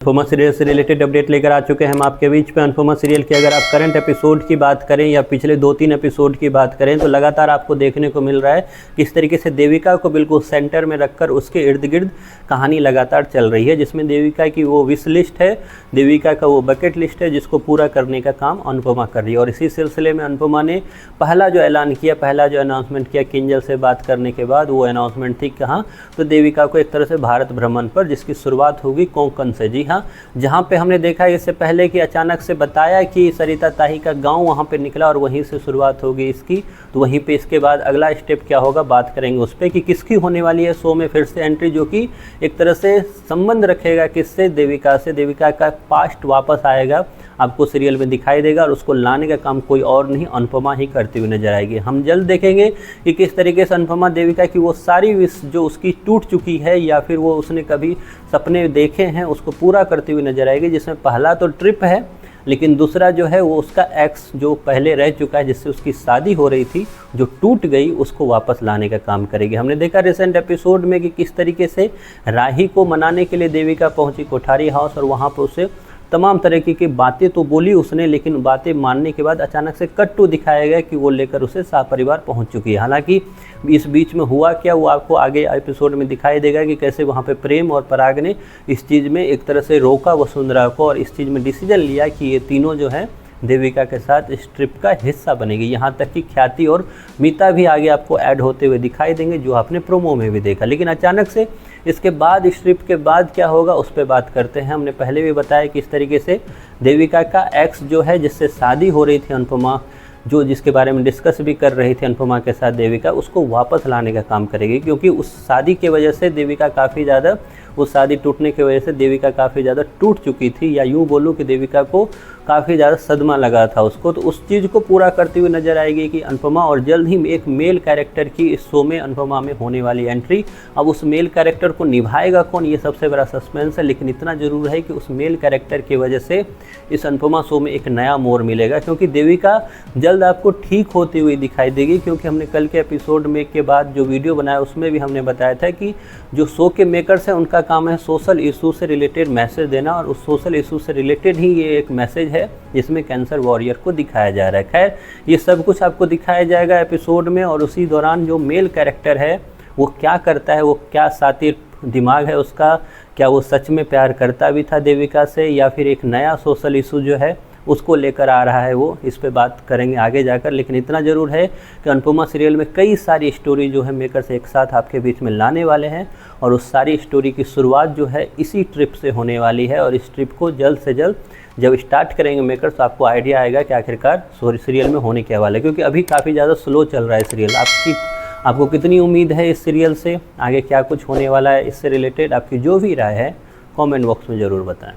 Anupama serial से related update लेकर आ चुके हैं हम आपके बीच पे। अनुपमा सीरियल की अगर आप करंट एपिसोड की बात करें या पिछले 2-3 एपिसोड की बात करें तो लगातार आपको देखने को मिल रहा है किस तरीके से देविका को बिल्कुल सेंटर में रखकर उसके इर्द गिर्द कहानी लगातार चल रही है, जिसमें देविका की वो विश लिस्ट है, देविका का वो बकेट लिस्ट है जिसको पूरा करने का काम अनुपमा कर रही है। और इसी सिलसिले में अनुपमा ने पहला जो ऐलान किया, पहला जो अनाउंसमेंट किया किंजल से बात करने के बाद, वो अनाउंसमेंट थी कहाँ तो देविका को एक तरह से भारत भ्रमण पर, जिसकी शुरुआत होगी कोंकण से। जी हाँ, जहाँ पे हमने देखा इससे पहले कि अचानक से बताया कि सरिता ताही का गांव वहाँ पे निकला और वहीं से शुरुआत होगी इसकी, तो वहीं पे इसके बाद अगला स्टेप क्या होगा बात करेंगे उस पर कि किसकी होने वाली है शो में फिर से एंट्री, जो कि एक तरह से संबंध रखेगा किससे, देविका से। देविका का पास्ट वापस आएगा, आपको सीरियल में दिखाई देगा और उसको लाने का काम कोई और नहीं अनुपमा ही करती हुई नजर आएगी। हम जल्द देखेंगे कि किस तरीके से अनुपमा देविका की वो सारी विश जो उसकी टूट चुकी है या फिर वो उसने कभी सपने देखे हैं उसको पूरा करती हुई नजर आएगी, जिसमें पहला तो ट्रिप है, लेकिन दूसरा जो है वो उसका एक्स जो पहले रह चुका है, जिससे उसकी शादी हो रही थी जो टूट गई, उसको वापस लाने का काम करेगी। हमने देखा रिसेंट एपिसोड में कि किस तरीके से राही को मनाने के लिए देविका पहुंची कोठारी हाउस और वहां पर उसे तमाम तरीके की बातें तो बोली उसने, लेकिन बातें मानने के बाद अचानक से कट टू दिखाया गया कि वो लेकर उसे सपरिवार पहुंच चुकी है। हालांकि इस बीच में हुआ क्या वो आपको आगे एपिसोड में दिखाई देगा कि कैसे वहां पे प्रेम और पराग ने इस चीज़ में एक तरह से रोका वसुंधरा को और इस चीज़ में डिसीजन लिया कि ये तीनों जो है देविका के साथ इस ट्रिप का हिस्सा बनेगी। यहाँ तक कि ख्याति और मीता भी आगे आपको ऐड होते हुए दिखाई देंगे, जो आपने प्रोमो में भी देखा। लेकिन अचानक से इसके बाद इस ट्रिप के बाद क्या होगा उस पर बात करते हैं। हमने पहले भी बताया कि इस तरीके से देविका का एक्स जो है, जिससे शादी हो रही थी अनुपमा, जो जिसके बारे में डिस्कस भी कर रही थी अनुपमा के साथ देविका, उसको वापस लाने का काम करेगी, क्योंकि उस शादी की वजह से देविका काफ़ी ज़्यादा, उस शादी टूटने की वजह से देविका काफ़ी ज़्यादा टूट चुकी थी, या यूँ बोलूँ कि देविका को काफ़ी ज़्यादा सदमा लगा था उसको। तो उस चीज़ को पूरा करती हुई नजर आएगी कि अनुपमा, और जल्द ही एक मेल कैरेक्टर की इस शो में अनुपमा में होने वाली एंट्री। अब उस मेल कैरेक्टर को निभाएगा कौन, ये सबसे बड़ा सस्पेंस है, लेकिन इतना ज़रूर है कि उस मेल कैरेक्टर की वजह से इस अनुपमा शो में एक नया मोड़ मिलेगा, क्योंकि देविका जल्द आपको ठीक होती हुई दिखाई देगी। क्योंकि हमने कल के एपिसोड में के बाद जो वीडियो बनाया उसमें भी हमने बताया था कि जो शो के मेकर्स हैं उनका काम है सोशल इशू से रिलेटेड मैसेज देना, और उस सोशल इशू से रिलेटेड ही ये एक मैसेज है जिसमें कैंसर वॉरियर को दिखाया जा रहा है। खैर, ये सब कुछ आपको दिखाया जाएगा एपिसोड में, और उसी दौरान जो मेल कैरेक्टर है वो क्या करता है, वो क्या सातिर दिमाग है उसका, क्या वो सच में प्यार करता भी था देविका से या फिर एक नया सोशल इशू जो है उसको लेकर आ रहा है, वो इस पे बात करेंगे आगे जाकर। लेकिन इतना ज़रूर है कि अनुपमा सीरियल में कई सारी स्टोरी जो है मेकर्स एक साथ आपके बीच में लाने वाले हैं, और उस सारी स्टोरी की शुरुआत जो है इसी ट्रिप से होने वाली है। और इस ट्रिप को जल्द से जल्द जब स्टार्ट करेंगे मेकर्स तो आपको आइडिया आएगा कि आखिरकार सीरियल में होने क्या वाला है, क्योंकि अभी काफ़ी ज़्यादा स्लो चल रहा है सीरियल। आपको कितनी उम्मीद है इस सीरियल से, आगे क्या कुछ होने वाला है इससे रिलेटेड, आपकी जो भी राय है कमेंट बॉक्स में ज़रूर बताएं।